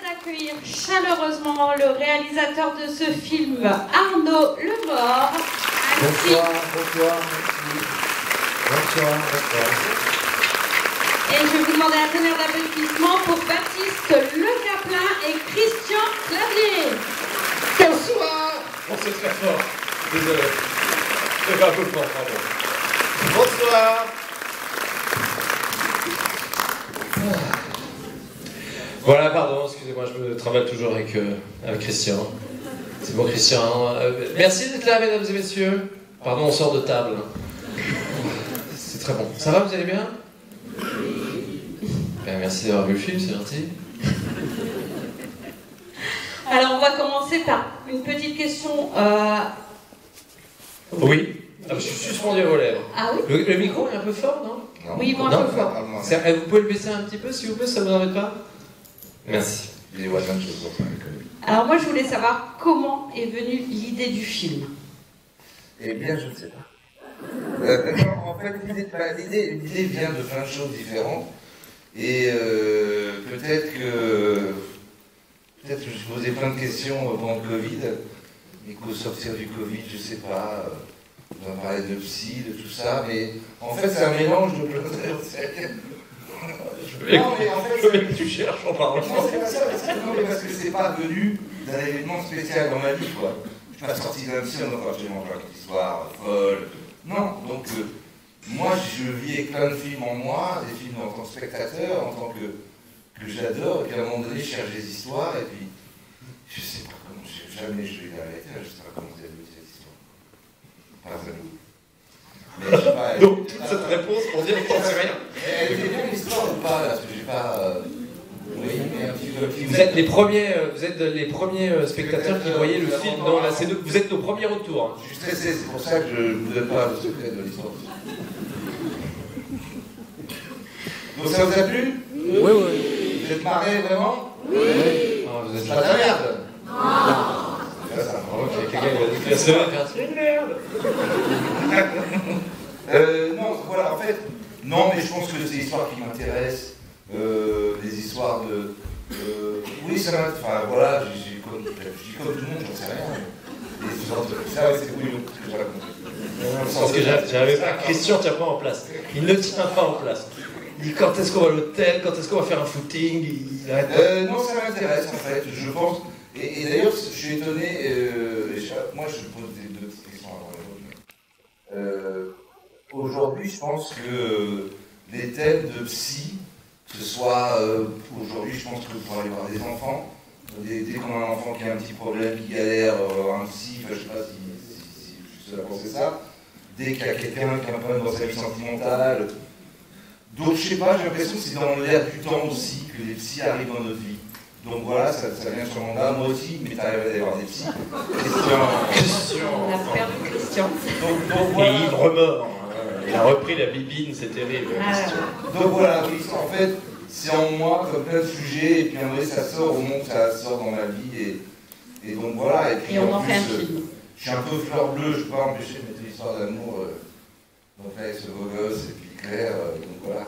d'accueillir chaleureusement le réalisateur de ce film, Arnaud Lemort. Bonsoir, bonsoir, merci. Bonsoir, bonsoir. Et je vais vous demander un tonnerre d'applaudissements pour Baptiste Le Caplin et Christian Clavier. Bonsoir. Oh, c'est très fort. Désolé. C'est pas un peu fort, pardon. Bonsoir. Voilà, pardon, excusez-moi, je me travaille toujours avec Christian. C'est bon, Christian. Merci d'être là, mesdames et messieurs. Pardon, on sort de table. C'est très bon. Ça va, vous allez bien? Ben, merci d'avoir vu le film, c'est gentil. Alors, on va commencer par une petite question. Oui. Ah, je suis suspendu à vos lèvres. Ah oui? Le micro est un peu fort, non? Oui, moi un peu fort. Vous pouvez le baisser un petit peu, s'il vous plaît, ça ne vous embête pas? Merci. Alors moi, je voulais savoir comment est venue l'idée du film. Eh bien, je ne sais pas. En fait, l'idée vient de plein de choses différentes. Et peut-être que je me suis posé plein de questions pendant le Covid. Et qu'au sortir du Covid, je ne sais pas, on va parler de psy, de tout ça. Mais en fait, c'est un mélange de plein de choses. Non, mais en fait, tu cherches en parlant. Non, c'est pas ça, parce que c'est pas venu d'un événement spécial dans ma vie, quoi. Je suis pas sorti d'un psy en disant absolument pas une histoire folle. Non, donc moi je vis avec plein de films en moi, des films en tant que spectateur, en tant que j'adore, et puis à un moment donné je cherche des histoires, et puis je sais pas comment, jamais je vais l'arrêter, je sais pas comment vous avez vu cette histoire. Pas vraiment. Mais je sais pas, donc toute cette réponse pour dire qu'on ne sait rien. Elle était bien l'histoire ou pas, parce que j'ai pas... Oui, mais un petit peu... Vous êtes les premiers spectateurs qui voyaient le film dans la C2. Vous êtes nos premiers retours. Je suis stressé, c'est pour ça que je ne vous donne pas le secret de l'histoire. Donc ça vous a plu? Oui, oui. Vous êtes marrés vraiment? Oui. Oh, vous êtes pas de la merde? Non. Ok, quelqu'un va dire c'est une merde. Non, voilà, en fait, non, mais je pense que c'est des histoires qui m'intéressent, des histoires de... oui, ça m'intéresse, enfin voilà, je dis comme tout le monde, j'en sais rien. Des histoires de... Ça, c'est oui, ce que j'ai raconté. Parce que j'avais pas... Christian tient pas en place. Il ne tient pas en place. Il dit quand est-ce qu'on va à l'hôtel, quand est-ce qu'on va faire un footing, il arrête pas. Non, ça m'intéresse en fait, je pense. Et d'ailleurs, je suis étonné, moi je pose deux petites questions avant les autres. Aujourd'hui, je pense que les thèmes de psy, que ce soit aujourd'hui, je pense que pour aller voir des enfants, dès qu'on a un enfant qui a un petit problème, qui galère, un psy, enfin, je ne sais pas si je suis seul à penser ça, dès qu'il y a quelqu'un qui a un problème dans sa vie sentimentale. Donc je sais pas, j'ai l'impression que c'est dans l'air du temps aussi que les psys arrivent dans notre vie. Donc voilà, ça vient sûrement là, moi aussi, mais t'arrives à aller voir des psys. Christian. On a perdu Christian. Donc voilà. Et ivre mort. Il a repris la bibine, c'est terrible. Donc voilà, oui, en fait, c'est en moi comme plein de sujets, et puis à un moment donné, ça sort au monde, ça sort dans ma vie, et donc voilà. Et puis on en plus, fait un film. Je suis un peu fleur bleue, je ne peux pas empêcher de mettre l'histoire d'amour, donc avec ce beau gosse, et puis Claire, donc voilà.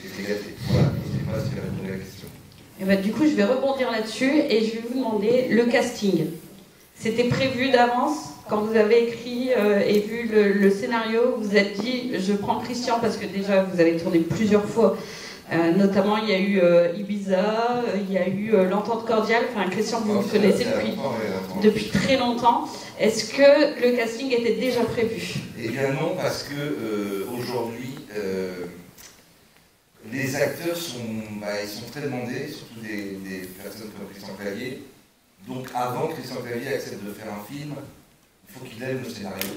J'étais gâté. Voilà, je ne sais pas si j'ai répondu à la question. Et bah, du coup, je vais rebondir là-dessus et je vais vous demander le casting. C'était prévu d'avance? Quand vous avez écrit et vu le scénario, vous vous êtes dit, je prends Christian parce que déjà, vous avez tourné plusieurs fois. Notamment, il y a eu Ibiza, il y a eu l'Entente Cordiale. Enfin, Christian, vous le connaissez depuis très longtemps. Est-ce que le casting était déjà prévu? Eh bien non, parce que aujourd'hui, les acteurs ils sont très demandés, surtout des personnes comme Christian Clavier. Donc avant que Christian Clavier accepte de faire un film, il faut qu'il aime le scénario.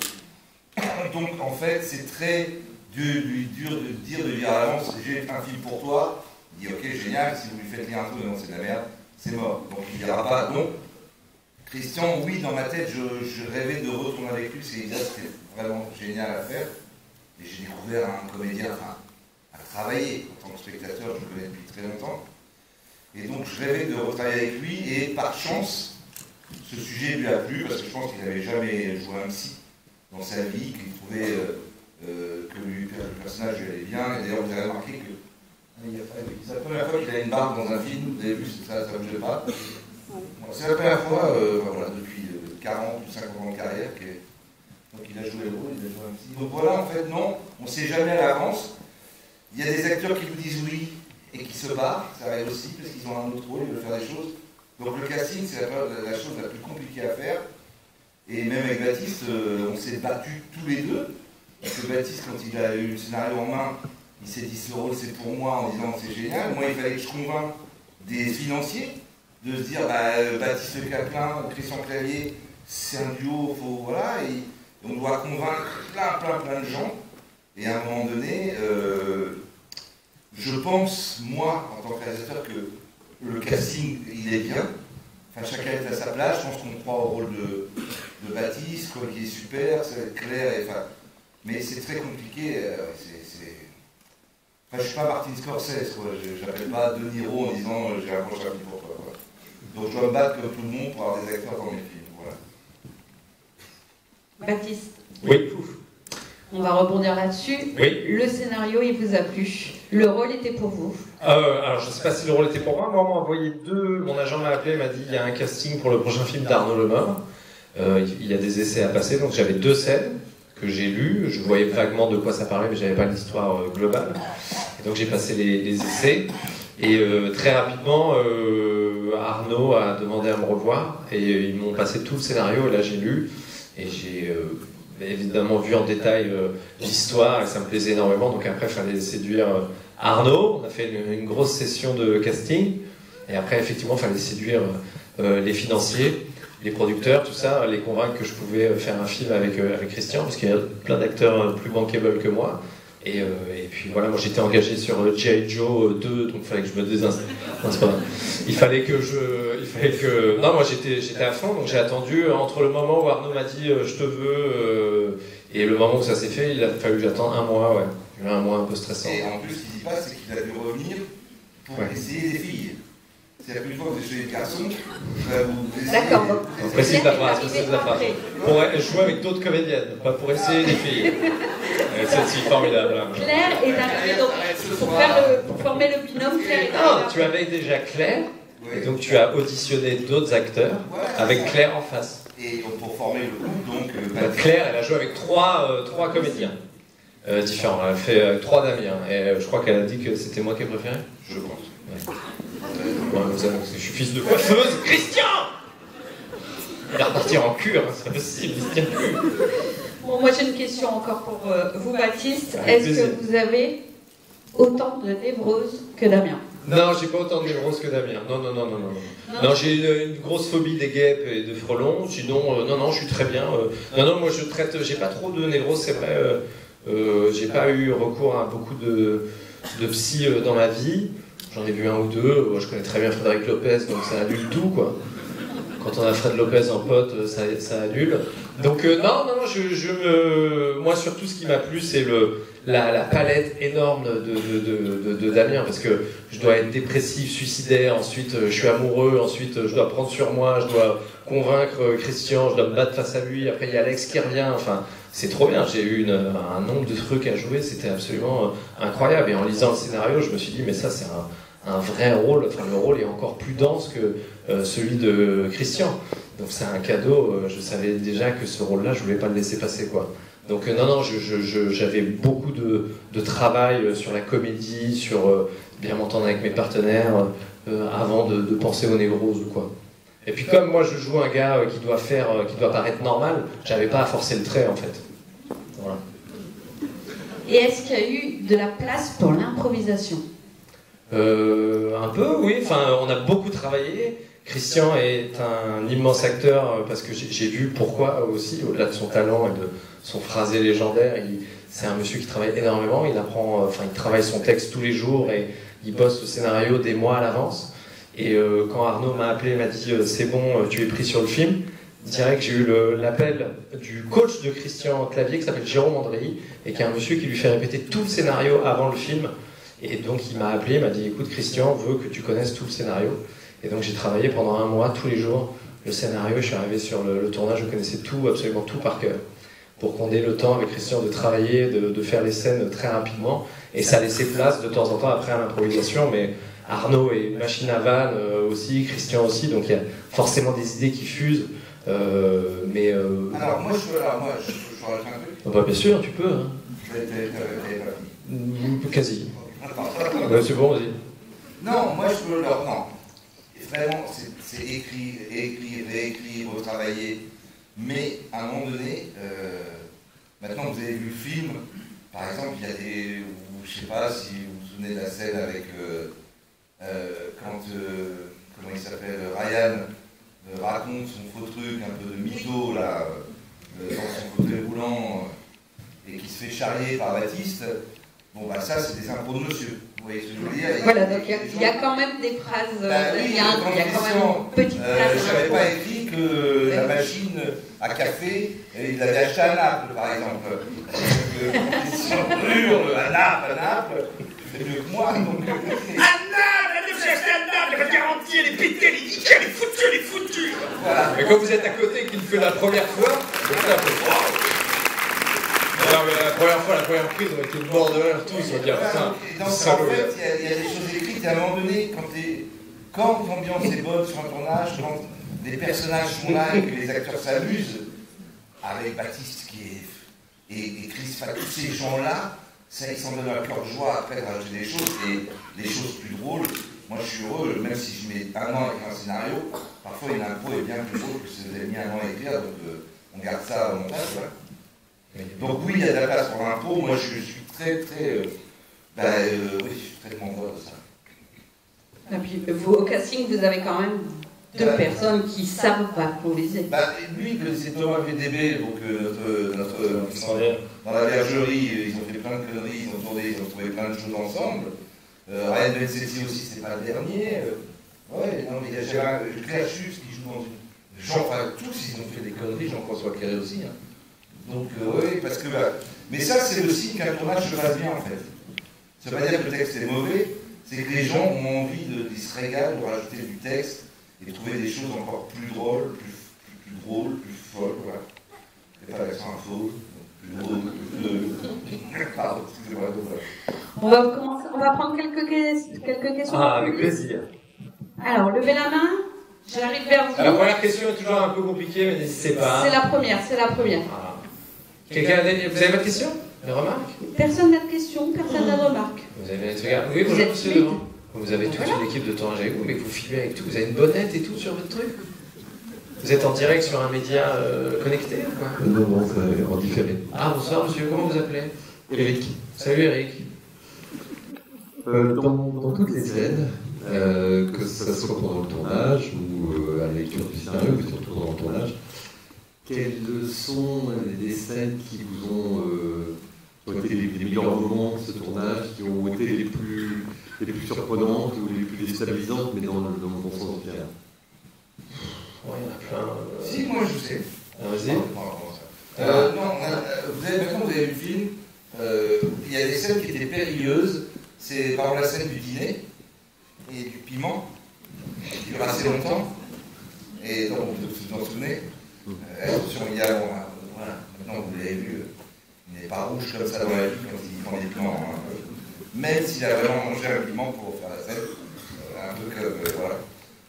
Donc en fait, c'est très dur de dire à l'avance, j'ai un film pour toi. Il dit ok, génial, si vous lui faites lire un truc, non c'est de la merde, c'est mort. Donc il ne dira pas non. Christian, oui, dans ma tête, je rêvais de retourner avec lui, c'était vraiment génial à faire. Et j'ai découvert un comédien, à travailler en tant que spectateur, je le connais depuis très longtemps. Et donc je rêvais de retravailler avec lui, et par chance, ce sujet lui a plu, parce que je pense qu'il n'avait jamais joué un psy dans sa vie, qu'il trouvait que le personnage lui allait bien. Et d'ailleurs, vous avez remarqué que C'est la première fois qu'il a une barbe dans un film, vous avez vu, ça ne bougeait pas. C'est la première fois, voilà, depuis 40 ou 50 ans de carrière, donc il a joué le rôle, il a joué un petit. Donc voilà, en fait, non, on ne sait jamais à l'avance. Il y a des acteurs qui vous disent oui et qui se barrent, ça arrive aussi, parce qu'ils ont un autre rôle, ils veulent faire des choses. Donc le casting, c'est la chose la plus compliquée à faire. Et même avec Baptiste, on s'est battus tous les deux. Parce que Baptiste, quand il a eu le scénario en main, il s'est dit ce rôle c'est pour moi en disant c'est génial. Moi, il fallait que je convainque des financiers de se dire Baptiste Caplin, Christian Clavier, c'est un duo, voilà, et on doit convaincre plein de gens. Et à un moment donné, je pense, moi, en tant que réalisateur, que le casting, il est bien. Enfin, chacun est à sa place. Je pense qu'on croit au rôle de Baptiste, quoi, qui est super, c'est clair. Mais c'est très compliqué. Enfin, je ne suis pas Martin Scorsese, quoi. Je n'appelle pas De Niro en disant j'ai un prochain film pour toi. Quoi. Donc je dois me battre comme tout le monde pour avoir des acteurs dans mes films. Voilà. Baptiste. Oui. On va rebondir là-dessus. Oui. Le scénario, il vous a plu. Le rôle était pour vous. Alors, je ne sais pas si le rôle était pour moi. Moi, on m'a envoyé deux. Mon agent m'a appelé, m'a dit il y a un casting pour le prochain film d'Arnaud Lemort. Il y a des essais à passer. Donc, j'avais 2 scènes que j'ai lues. Je voyais vaguement de quoi ça parlait, mais je n'avais pas l'histoire globale. Et donc, j'ai passé les essais. Et très rapidement, Arnaud a demandé à me revoir. Et ils m'ont passé tout le scénario. Et là, j'ai lu. Et j'ai évidemment vu en détail l'histoire. Et ça me plaisait énormément. Donc, après, il fallait séduire Arnaud. On a fait une grosse session de casting. Et après, effectivement, il fallait séduire les financiers, les producteurs, tout ça, les convaincre que je pouvais faire un film avec Christian, parce qu'il y a plein d'acteurs plus bankable que moi. Et puis voilà, moi j'étais engagé sur G.I. Joe 2, donc il fallait que je me désinstalle. Non, c'est pas vrai. Il fallait que... Non, moi j'étais à fond, donc j'ai attendu entre le moment où Arnaud m'a dit je te veux, et le moment où ça s'est fait, il a fallu que j'attende 1 mois, ouais. Un mois un peu stressant. Et en plus, ce qu'il dit pas, c'est qu'il a dû revenir pour essayer des filles. C'est-à-dire qu'une fois que vous êtes chez les garçons, vous... D'accord. On précise la phrase, Pour jouer avec d'autres comédiennes, pas pour essayer des filles. C'est formidable. Hein. Claire est arrivée donc pour former le binôme Claire est arrivée. Tu avais déjà Claire, et donc tu as auditionné d'autres acteurs avec Claire en face. Et pour former le couple, donc... Claire, elle a joué avec trois comédiens différents. Elle a fait 3 Damien. Et je crois qu'elle a dit que c'était moi qui ai préféré. Je pense. Je suis fils de coiffeuse, Christian. Il va repartir en cure, c'est pas possible, il se tient plus. Bon, moi j'ai une question encore pour vous, Baptiste. Est-ce que vous avez autant de névrose que Damien? Non, j'ai pas autant de névrose que Damien. Non, j'ai une grosse phobie des guêpes et de frelons. Sinon, non, je suis très bien. Non, moi je traite. J'ai pas trop de névrose, c'est vrai. J'ai pas eu recours à beaucoup de psy dans ma vie. J'en ai vu 1 ou 2. Je connais très bien Frédéric Lopez, donc ça annule tout, quoi. Quand on a Fred Lopez en pote, ça annule. Donc moi surtout ce qui m'a plu, c'est la palette énorme de Damien, parce que je dois être dépressif, suicidaire, ensuite je suis amoureux, ensuite je dois prendre sur moi, je dois convaincre Christian, je dois me battre face à lui, après il y a Alex qui revient, enfin c'est trop bien, j'ai eu un nombre de trucs à jouer, c'était absolument incroyable, et en lisant le scénario je me suis dit mais ça c'est un vrai rôle, enfin le rôle est encore plus dense que celui de Christian, donc c'est un cadeau, je savais déjà que ce rôle-là je voulais pas le laisser passer, quoi. Donc non, j'avais beaucoup de travail sur la comédie, sur bien m'entendre avec mes partenaires, avant de penser aux névroses ou quoi. Et puis comme moi je joue un gars qui doit paraître normal, j'avais pas à forcer le trait en fait. Voilà. Et est-ce qu'il y a eu de la place pour l'improvisation? Un peu, oui. Enfin, on a beaucoup travaillé. Christian est un immense acteur parce que j'ai vu pourquoi aussi, au-delà de son talent et de son phrasé légendaire, c'est un monsieur qui travaille énormément. Il travaille son texte tous les jours et il bosse le scénario des mois à l'avance. Et quand Arnaud m'a appelé, il m'a dit c'est bon, tu es pris sur le film. Direct, j'ai eu l'appel du coach de Christian Clavier qui s'appelle Jérôme Andréi et qui est un monsieur qui lui fait répéter tout le scénario avant le film. Et donc il m'a appelé, il m'a dit écoute Christian veut que tu connaisses tout le scénario. Et donc j'ai travaillé pendant 1 mois tous les jours le scénario, je suis arrivé sur le tournage, je connaissais tout, absolument tout par cœur. pour qu'on ait le temps avec Christian de travailler, de faire les scènes très rapidement. Et ça laissait place de temps en temps après à l'improvisation, mais Arnaud est une machine à vannes aussi, Christian aussi, donc il y a forcément des idées qui fusent. Alors moi je rajoute un truc. Bah, bien sûr, tu peux. Hein. Quasi. Ouais, c'est bon, vas-y. Non, moi je peux leur... Non. Vraiment, c'est écrire, réécrire, retravailler. Mais à un moment donné, maintenant vous avez vu le film, par exemple, il y a des... Je sais pas si vous vous souvenez de la scène avec... comment il s'appelle, Ryan raconte son faux truc, un peu de mytho, là, dans son fauteuil roulant, et qui se fait charrier par Baptiste. Bon, bah ça, c'est des impros de monsieur. Vous voyez ce que je veux dire? Voilà, donc il y a quand même des phrases. Il y a quand même une petite phrase. Je n'avais pas écrit que la machine à café, il l'avait acheté à Naples, par exemple. Si on hurle à Naples, c'est mieux que moi. Donc... À Naples, elle s'est achetée à Naples, elle va garantir, elle est pétée, elle est niquée, elle est foutue. Voilà. Mais quand vous êtes à côté et qu'il le fait la première fois, c'est un peu fort. Non, mais la première prise, on était mort de rire tous, on va dire putain. En fait, il y a des choses écrites, et à un moment donné, quand l'ambiance est bonne sur un tournage, quand les personnages sont là et que les acteurs s'amusent, avec Baptiste et Chris, tous ces gens-là, ça, ils s'en donnent un cœur de joie après de rajouter des choses, et les choses plus drôles. Moi, je suis heureux, même si je mets un an à écrire un scénario, parfois une impro est bien plus drôle que si vous avez mis un an à écrire, donc on garde ça au montage, voilà. Donc oui, il y a de la place pour l'impro. Moi, je suis très demandeur de ça. Et puis, vous, au casting, vous avez quand même deux personnes qui savent improviser. Lui, c'est Thomas VDB, donc dans la bergerie, ils ont fait plein de conneries, ils ont trouvé plein de choses ensemble. Ryan Bensetti aussi, c'est pas le dernier. Non, mais il y a Claire Chus qui joue dans une... tous, ils ont fait des conneries, Jean-François Quéré aussi. Hein. Donc, oui, parce que... mais ça, c'est le signe qu'un tournage se passe bien, en fait. Ça veut pas dire que le texte est mauvais, c'est que les gens ont envie ils se régalent de rajouter du texte et de trouver des choses encore plus drôles, plus folles, voilà. Et pas l'accent info, plus drôle, Pardon, excusez-moi, donc voilà. On va prendre quelques questions. Ah, avec plaisir. Alors, levez la main, j'arrive vers vous. La première question est toujours un peu compliquée, mais n'hésitez pas. C'est la première. Ah. Vous avez votre question? Des remarques? Personne n'a de questions, personne n'a de remarques. Vous avez oui, bonjour monsieur devant. Vous avez toute une équipe de tournage avec vous, mais vous filmez avec tout. Vous avez une bonnette et tout sur votre truc? Vous êtes en direct sur un média connecté ou quoi? Non, c'est en différé. Ah, bonsoir monsieur, comment vous appelez? Eric. Salut Eric. Dans toutes les scènes, que ce soit pendant le tournage ou à la lecture du scénario, mais surtout pendant le tournage, quelles sont les scènes qui vous ont été les meilleurs moments de ce tournage, qui ont été les plus surprenantes ou les plus déstabilisantes, mais dans le bon sens du terme? Ouais, il y en a plein. Si, moi je sais. Vas-y. Maintenant vous avez vu le film, il y a des scènes qui étaient périlleuses. C'est par exemple la scène du dîner et du piment, qui dure assez longtemps. Et donc, vous vous en souvenez? Attention, il y a, voilà, maintenant vous l'avez vu, il n'est pas rouge comme ça dans la vie quand il prend des piments. Hein. Même s'il a vraiment mangé un piment pour faire la scène, un peu comme, voilà,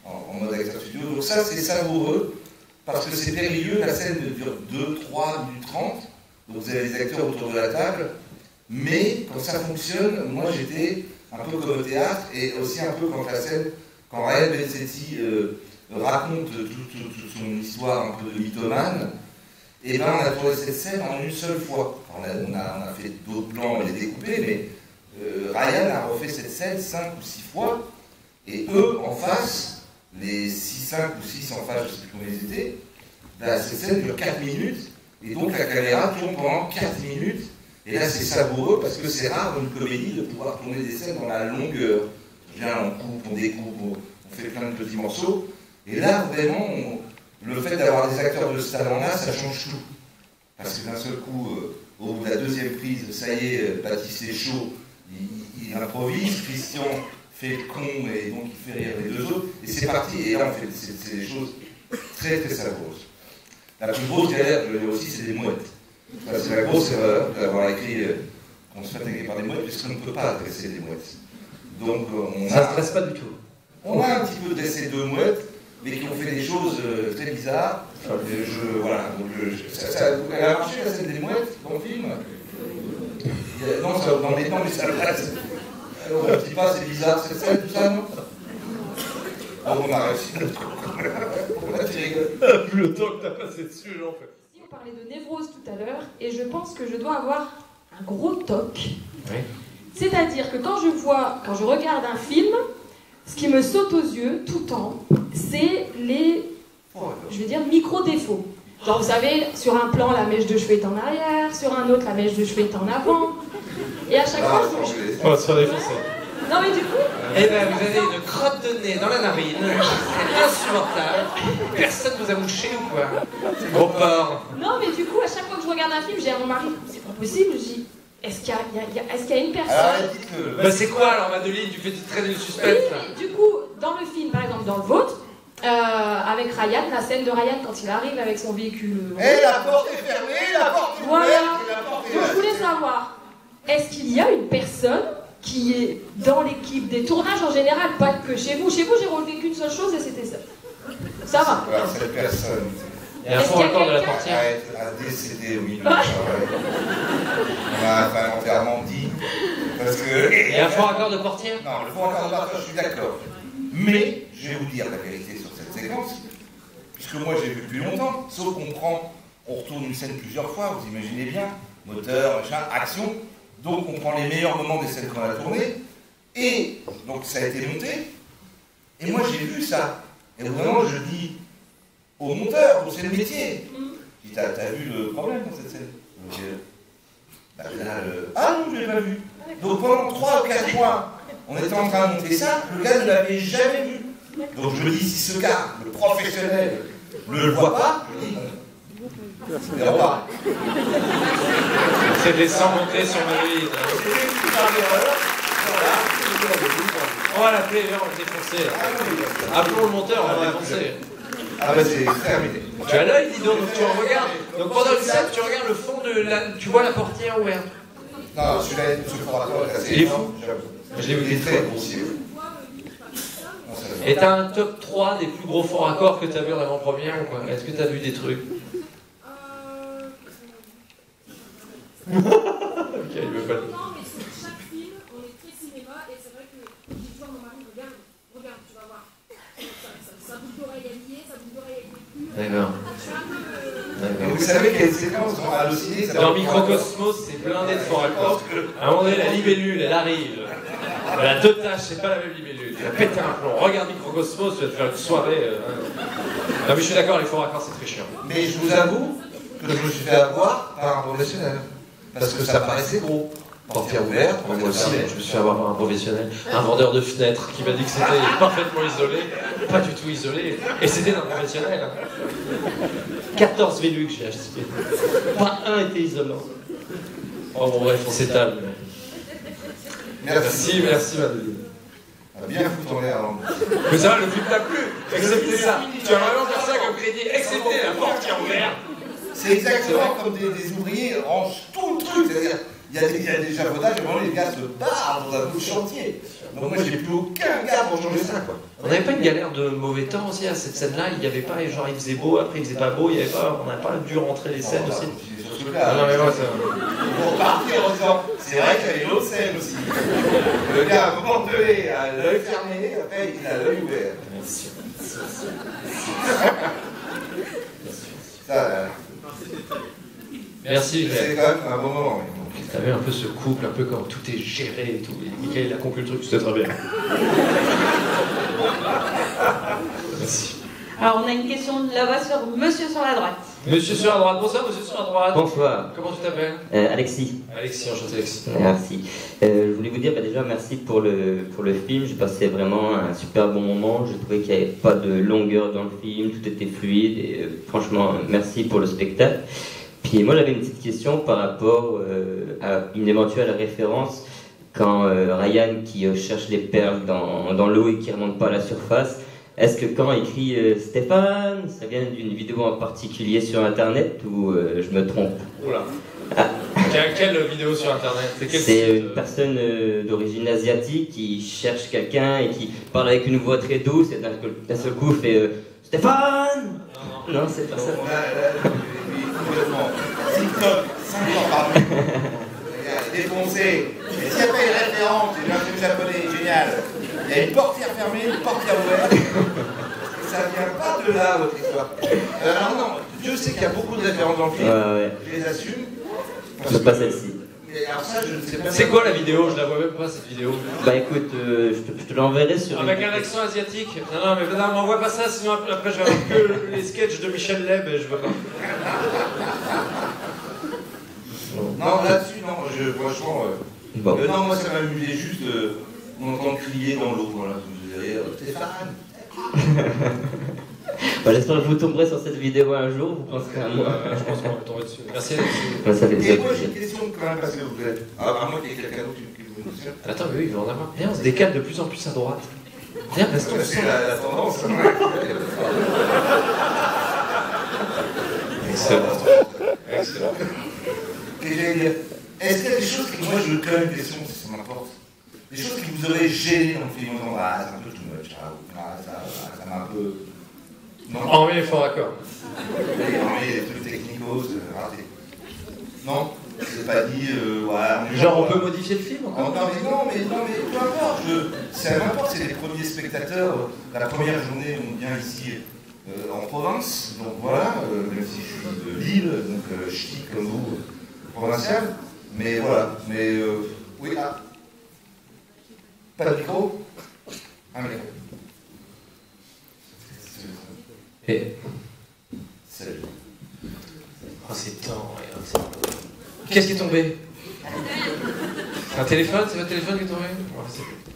en mode extra studio. Donc ça, c'est savoureux, parce que c'est périlleux, la scène dure 2, 3 minutes 30, donc vous avez les acteurs autour de la table, mais quand ça fonctionne, moi j'étais un peu comme au théâtre, et aussi un peu quand Ryan Bensetti raconte toute son histoire un peu de mythomane, et ben on a tourné cette scène en une seule fois. On a fait d'autres plans, on les découpés, mais Ryan a refait cette scène 5 ou 6 fois, et eux en face, les 5 ou 6 en face, je ne sais plus combien ils étaient, ben, cette scène dure 4 minutes, et donc la caméra tourne pendant 4 minutes, et là c'est savoureux parce que c'est rare dans une comédie de pouvoir tourner des scènes dans la longueur. On coupe, on découpe, on fait plein de petits morceaux, et là vraiment, le fait d'avoir des acteurs de ce talent-là, ça change tout. Parce que d'un seul coup, au bout de la deuxième prise, ça y est, Baptiste est chaud, il improvise, Christian fait le con et donc il fait rire les deux autres, et c'est parti, et là on fait c'est des choses très très savoureuses. La plus grosse galère, je veux dire aussi, c'est des mouettes. Ça, c'est la grosse erreur d'avoir écrit qu'on se fait attaquer par des mouettes, puisqu'on ne peut pas dresser des mouettes. Donc, Ça ne stresse pas du tout. on a un petit peu dressé 2 mouettes, mais qui ont fait des choses très bizarres. Voilà. Elle a marché la scène des mouettes dans le film. Non, ça, dans les temps, mais ça passe. On ne dit pas, c'est bizarre cette scène, tout ça, non? Alors, on a réussi notre coup. Pourquoi tu rigoles? Plus le temps que t'as passé dessus, j'en fais. On parlait de névrose tout à l'heure, et je pense que je dois avoir un gros toc. Oui. C'est-à-dire que quand je regarde un film, ce qui me saute aux yeux tout le temps, c'est les, je vais dire, micro-défauts. Genre, vous savez, sur un plan, la mèche de cheveux est en arrière, sur un autre, la mèche de cheveux est en avant. Et à chaque fois, On va se faire défoncer. Non mais du coup... Eh ben, vous avez une crotte de nez dans la narine, c'est insupportable. Personne vous a mouché ou quoi? Gros porc. Non mais du coup, à chaque fois que je regarde un film, j'ai à mon mari, c'est pas possible, je dis, est-ce qu'il y a une personne... Alors, dites-le. Bah c'est quoi alors, Madeline? Tu fais traîner le suspense Oui, là. mais du coup, dans le film, par exemple, dans le vôtre, avec Ryan, la scène de Ryan quand il arrive avec son véhicule... Eh, la porte est fermée, la porte est ouverte, Voilà. et la porte est Donc je voulais savoir, est-ce qu'il y a une personne qui est dans l'équipe des tournages en général, pas que chez vous? Chez vous, j'ai relevé qu'une seule chose et c'était ça. Ça va. Alors, cette personne Il y a un Est-ce faux qu'il y a raccord de la quelqu'un portière. a décédé au milieu du travail. On a fait un enterrement dit. Parce que. Il y a un faux raccord de portière. Non, le faux raccord de partage, je suis d'accord. Mais, je vais vous dire la vérité sur cette séquence, puisque moi j'ai vu depuis longtemps, sauf on retourne une scène plusieurs fois, vous imaginez bien, moteur, machin, action, donc on prend les meilleurs moments des scènes qu'on a tournées, et donc ça a été monté, et moi j'ai vu ça. Et vraiment je dis au monteur, c'est le métier, je dis, t'as vu le problème dans cette scène? Ah non, je l'ai pas vu. Donc pendant 3 ou 4 mois, on était en train de monter ça, le gars ne l'avait jamais vu. Donc je me dis, si ce gars, le professionnel, ne le voit pas, je dis, il verra pas. C'est des sangs montés sur Madeline. On va l'appeler, viens, on va le défoncer là. Appelons le monteur, on va le défoncer. Ah bah c'est terminé. Tu as l'œil, dis donc, tu en regardes. Donc pendant une scène, tu regardes le fond de la... Tu vois la portière ouverte. Non, celui-là, ce fort raccord est assez Il est énorme, fou. j'avoue. Je l'ai vu, Il est très grossier. Et t'as un top 3 des plus gros forts raccords que t'as vu en avant-première ou quoi? Est-ce que t'as vu des trucs? Ok, il veut pas le dire. Non, mais sur chaque film, on est très cinéma, et c'est vrai que je dis toujours à mon mari, regarde, tu vas voir. Ça boucle d'oreille à lier, ça boucle d'oreille avec les plumes. D'accord. Je suis un peu... Et vous savez qu'il y a une séquence dans Allociné, ça Dans Microcosmos, c'est blindé de forts raccords. À un moment donné, la libellule, elle arrive. Elle a 2 tâches, c'est pas la même libellule. Tu vas péter un plomb. Regarde Microcosmos, tu vas te faire une soirée. Non, mais je suis d'accord, les forts raccords, c'est très chiant. Mais je vous avoue que je me suis fait avoir par un professionnel. Parce que ça paraissait gros. Portière ouverte, Moi aussi, je me suis fait avoir par un professionnel, un vendeur de fenêtres qui m'a dit que c'était parfaitement isolé, pas du tout isolé, et c'était d'un professionnel. 14 Velux j'ai acheté, pas un était isolant. Oh bon bref, on s'étale. Merci Madeline. Bien foutre en l'air. Mais ça va, le film t'a plu, acceptez ça. Tu vas vraiment faire ça comme crédit, acceptez la porte qui est ouverte. C'est exactement comme des ouvriers rangent tout le truc. C'est-à-dire, il y a des échafaudages et vraiment les gars se barrent dans un bout de chantier. Donc moi j'ai plus aucun gars pour changer ça quoi. On n'avait pas une galère de mauvais temps aussi à cette scène-là, il n'y avait pas, genre il faisait beau, après il faisait pas beau, il y avait pas, on n'a pas dû rentrer les scènes aussi. Sur ce cas, Non mais moi ça... pour repartir en disant, c'est vrai qu'il y avait une autre scène aussi. Le gars à un moment donné a l'œil fermé, après il a l'œil ouvert. Ça, Merci. c'est quand même un bon moment. T'as vu un peu ce couple, un peu comme tout est géré et tout. Et Mickaël il a conclu le truc, c'était très bien. Merci. Alors, on a une question là-bas sur Monsieur sur la droite. Monsieur sur la droite, bonsoir monsieur sur la droite. Bonsoir, Comment tu t'appelles? Alexis. Alexis, enchanté Alexis. Merci. Je voulais vous dire déjà merci pour le film. J'ai passé vraiment un super bon moment. Je trouvais qu'il n'y avait pas de longueur dans le film, tout était fluide et franchement merci pour le spectacle. Puis moi j'avais une petite question par rapport à une éventuelle référence quand Ryan qui cherche les perles dans l'eau et qui ne remonte pas à la surface. est-ce que quand il crie Stéphane, ça vient d'une vidéo en particulier sur internet ou je me trompe? Oula. Quelle vidéo sur internet? C'est une personne d'origine asiatique qui cherche quelqu'un et qui parle avec une voix très douce et d'un seul coup fait Stéphane. Non, c'est pas ça. Complètement. TikTok, 5 ans par nuit. Défoncé. Et s'il n'y a pas une référence, j'ai un film japonais, génial. Il y a une portière fermée, une portière ouverte. Ça vient pas de là, votre histoire. Alors non, Dieu sait qu'il y a beaucoup de références dans le film. Ouais. Je les assume. Mais pas celle-ci. Alors ça, je ne sais pas. C'est quoi la vidéo? Je la vois même pas cette vidéo. Bah écoute, je te l'enverrai sur... Avec un accent asiatique. Non, mais non, m'envoie pas ça, sinon après je vais avoir que les sketchs de Michel Leb et je veux pas. Non, là-dessus, non, franchement. Bon. Non, moi ça m'amusait juste d'entendre crier dans l'eau, voilà. Stéphane. Bah, j'espère que vous tomberez sur cette vidéo un jour, vous penserez à moi. Je pense qu'on va tomber dessus. Merci. Ouais, ça fait Et plaisir. moi j'ai une question quand même parce que vous êtes. À moins qu'il y ait quelqu'un d'autre qui vous pose une question. Attends, mais oui, il va en avoir. Viens, on se décale de plus en plus à droite. Viens, restons C'est ensemble. la tendance. Excellent. Excellent. Qu'est-ce que j'allais dire? Est-ce qu'il y a des choses que moi je veux quand même une question, si ça m'importe? Des choses qui vous auraient gêné dans le film en disant ah c'est un peu too much, ça m'a un peu. Non, En mais fort accord. les trucs technicos, ratés. Non, c'est pas dit, ouais. Genre, on peut modifier le film Non, encore? mais peu importe, ça m'importe, c'est les premiers spectateurs, la première journée on vient ici en province, donc voilà, même si je suis de Lille, donc chic comme vous, provincial, mais voilà, oui, pas de micro? Un micro. Et... Salut. Oh, c'est temps, regarde. Qu'est-ce qui est tombé? Un téléphone? C'est votre téléphone qui est tombé?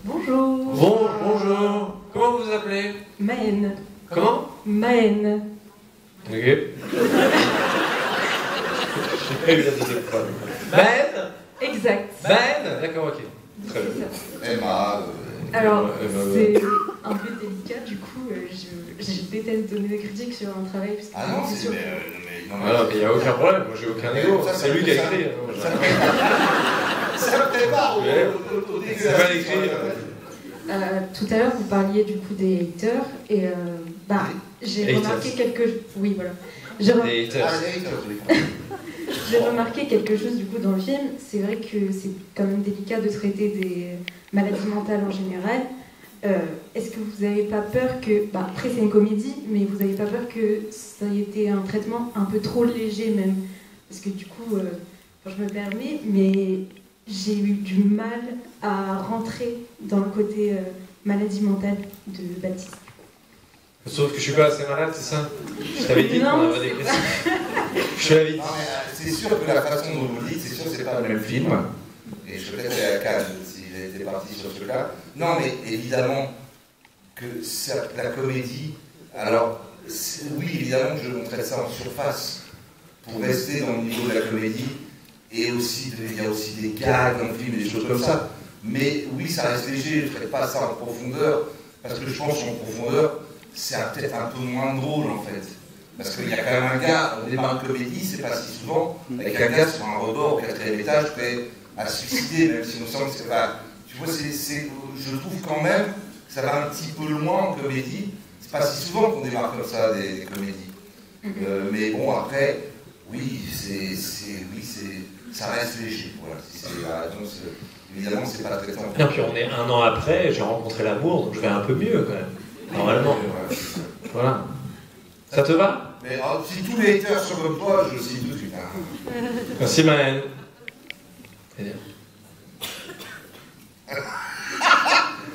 Bonjour. Bonjour. Comment vous vous appelez? Maën. Comment? Maën. Ok. J'ai pas eu la deuxième fois. Ben? Exact. Ben? D'accord, ok. Très bien. Emma. Alors, c'est un peu délicat, du coup, je déteste donner des critiques sur un travail. Parce que Ah non, c'est c'est. sûr. Non, Ah non, mais il n'y a aucun problème, moi j'ai aucun ego. Ça, C'est lui qui a écrit. Ça me prépare au début. C'est pas écrit. Tout à l'heure, vous parliez du coup des haters, et j'ai remarqué quelque chose. Oui, voilà. J'ai remarqué quelque chose du coup dans le film. C'est vrai que c'est quand même délicat de traiter des maladies mentales en général. Est-ce que vous n'avez pas peur que... après c'est une comédie, mais vous n'avez pas peur que ça ait été un traitement un peu trop léger même? Parce que du coup, je me permets, mais j'ai eu du mal à rentrer dans le côté maladie mentale de Baptiste. Sauf que je suis pas assez malade, c'est ça? Je t'avais dit qu'on avait des dépressif. Je te l'avais dit. C'est sûr que la façon dont vous le dites, c'est sûr que c'est pas le même film. Et je peut-être à Cannes si j'étais parti sur ce cas. Non, mais évidemment que la comédie. Alors, oui, évidemment que je montrais ça en surface pour rester dans le niveau de la comédie. Et aussi, il y a aussi des gags dans le film et des choses comme ça. Mais oui, ça reste léger. Je ne ferai pas ça en profondeur. Parce que je pense qu'en profondeur, c'est peut-être un peu moins drôle en fait. Parce qu'il y a quand même un gars, on démarre une comédie, c'est pas si souvent, avec un gars sur un rebord au 4e étage prêt à se suicider, même si on sent que c'est pas. Tu vois, je trouve quand même que ça va un petit peu loin en comédie. C'est pas si souvent qu'on démarre comme ça des comédies. Mais bon, après, oui, ça reste léger. Voilà. Évidemment, c'est pas très tentant. Et puis on est 1 an après, j'ai rencontré l'amour, donc je vais un peu mieux quand même. Normalement. Voilà. Ça te va? Mais si tous les haters sont comme toi, je le signe tout de suite. Hein. Merci Maën.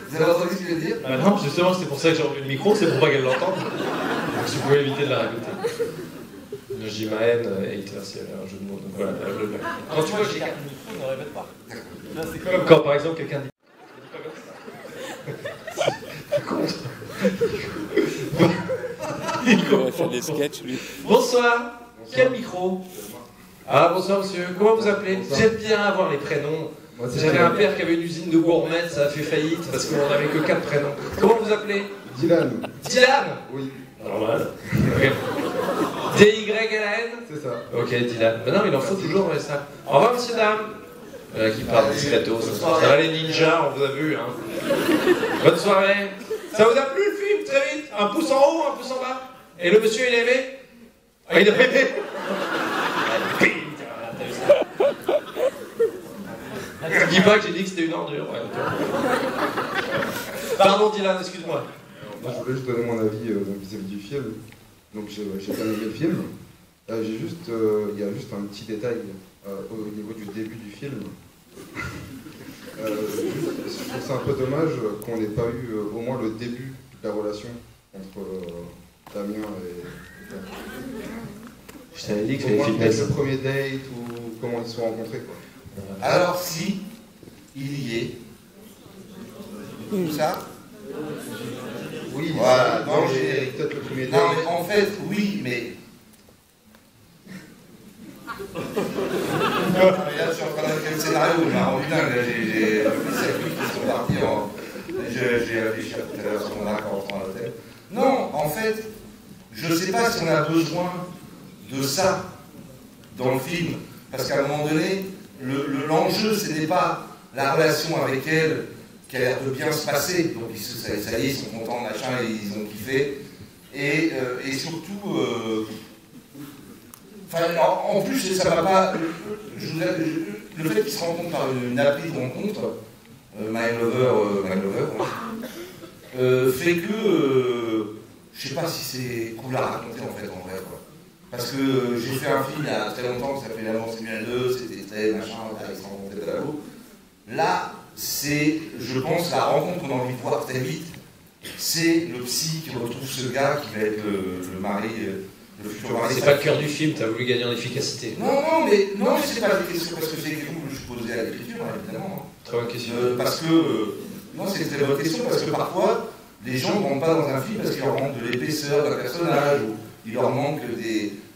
Vous avez entendu ce que je veux dire? Non, justement, c'est pour ça que j'ai enlevé le micro, c'est pour pas qu'elle l'entende. Donc si vous pouvez éviter de la rajouter. Je dis Maën, hater, s'il y avait un jeu de mots. Donc voilà, quand tu vois que j'écarte le micro, ne répète pas. C'est comme quand par exemple quelqu'un dit. Il va faire des sketchs, lui. Bonsoir. Quel micro? Ah, bonsoir monsieur. Comment vous appelez? J'aime bien avoir les prénoms Moi, c'est J'avais un père qui avait une usine de gourmettes, ça a fait faillite parce qu'on n'avait que 4 prénoms. Comment vous appelez? Dylan. Dylan? Oui, Normal. Ok. D-Y-L-A-N? c'est ça. Ok, Dylan. Mais non, il en faut toujours dans les salles. Au revoir, monsieur, dame. Qui parle discretos. Ça va, les ninjas, on vous a vu. Hein. Bonne soirée. Ça vous a plu le film? Très vite. Un pouce en haut, un pouce en bas. Et le monsieur, il a aimé? Ah, il a aimé. Je dis pas que j'ai dit que c'était une ordure. Ouais, pardon, Dylan, excuse-moi. Moi, je voulais juste donner mon avis vis-à-vis du film. Donc, j'ai bien aimé le film. Il y a juste un petit détail au niveau du début du film. Je trouve ça un peu dommage qu'on n'ait pas eu au moins le début de la relation entre Damien et... Je t'avais dit que au j'avais moins filmé peut-être ça. le premier date ou comment ils se sont rencontrés, quoi. Alors si, il y est. Tout ça? Oui, Voilà, dans le danger. générique, peut-être le premier date. Non mais en fait, oui, mais... Là, je suis en train d'écrire le scénario, il m'a rendu dingue. Là, j'ai 7 nuits qui sont partis en... J'ai réfléchi à tout à l'heure sur mon arc en rentrant à l'hôtel. Non, en fait, je ne sais pas si on a besoin de ça dans le film. Parce qu'à un moment donné, l'enjeu, ce n'est pas la relation avec elle qui a l'air de bien se passer. Donc ça y est, ils sont contents, machin, et ils ont kiffé. Et surtout... en plus, ça va pas. Le fait qu'ils se rencontrent par une appli de rencontre, My Lover, fait que je sais pas si c'est cool à raconter en fait en vrai quoi. Parce que j'ai fait un film il y a très longtemps qui s'appelait L'amour c'est bien 2, c'était très machin, ils se rencontraient à la boue. Là, c'est, je pense, la rencontre qu'on a envie de voir très vite. C'est le psy qui retrouve ce gars qui va être le mari. Le futur mari. C'est pas le cœur du film, t'as voulu gagner en efficacité. Non, mais c'est pas la question parce que c'est quelque chose que je posais à l'écriture, évidemment. Très bonne question. Parce que, non, c'est une très bonne question parce que parfois, les gens ne rentrent pas dans un film parce qu'il leur manque de l'épaisseur d'un personnage ou il leur manque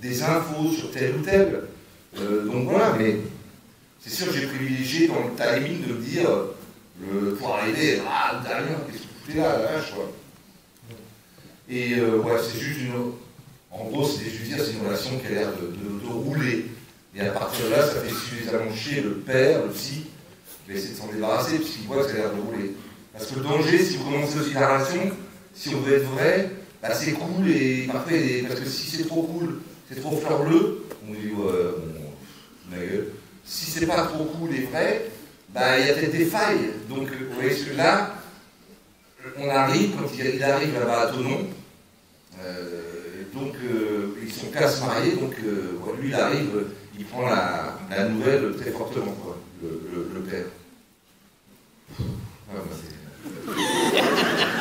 des infos sur tel ou tel. Donc voilà, mais c'est sûr que j'ai privilégié dans le timing de me dire, pour arriver, Damien, qu'est-ce que tu fais là, la vache, quoi. Et ouais, c'est juste une. En gros, c'est une relation qui a l'air de rouler. Et à partir de là, ça fait suffisamment chier le père, le psy, qui va essayer de s'en débarrasser, puisqu'il voit que ça a l'air de rouler. Parce que le danger, si vous commencez aussi la relation, si on veut être vrai, bah c'est cool, et parfait, parce que si c'est trop cool, c'est trop fleur-bleu, on dit, ma gueule. Si c'est pas trop cool et vrai, bah il y a peut-être des failles. Donc, vous voyez ce que là, on arrive, quand il arrive là-bas à Thonon, donc ils sont qu'à se marier, donc lui il arrive, il prend la nouvelle très fortement, quoi, le père.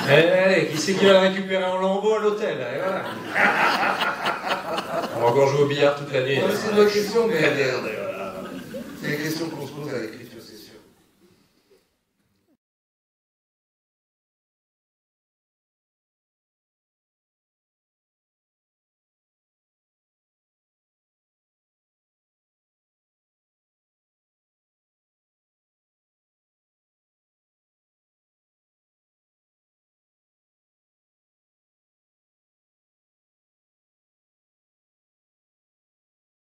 Allez, qui c'est qui va le récupérer en lambeaux à l'hôtel? Voilà. On va encore jouer au billard toute la nuit. C'est une bonne question, mais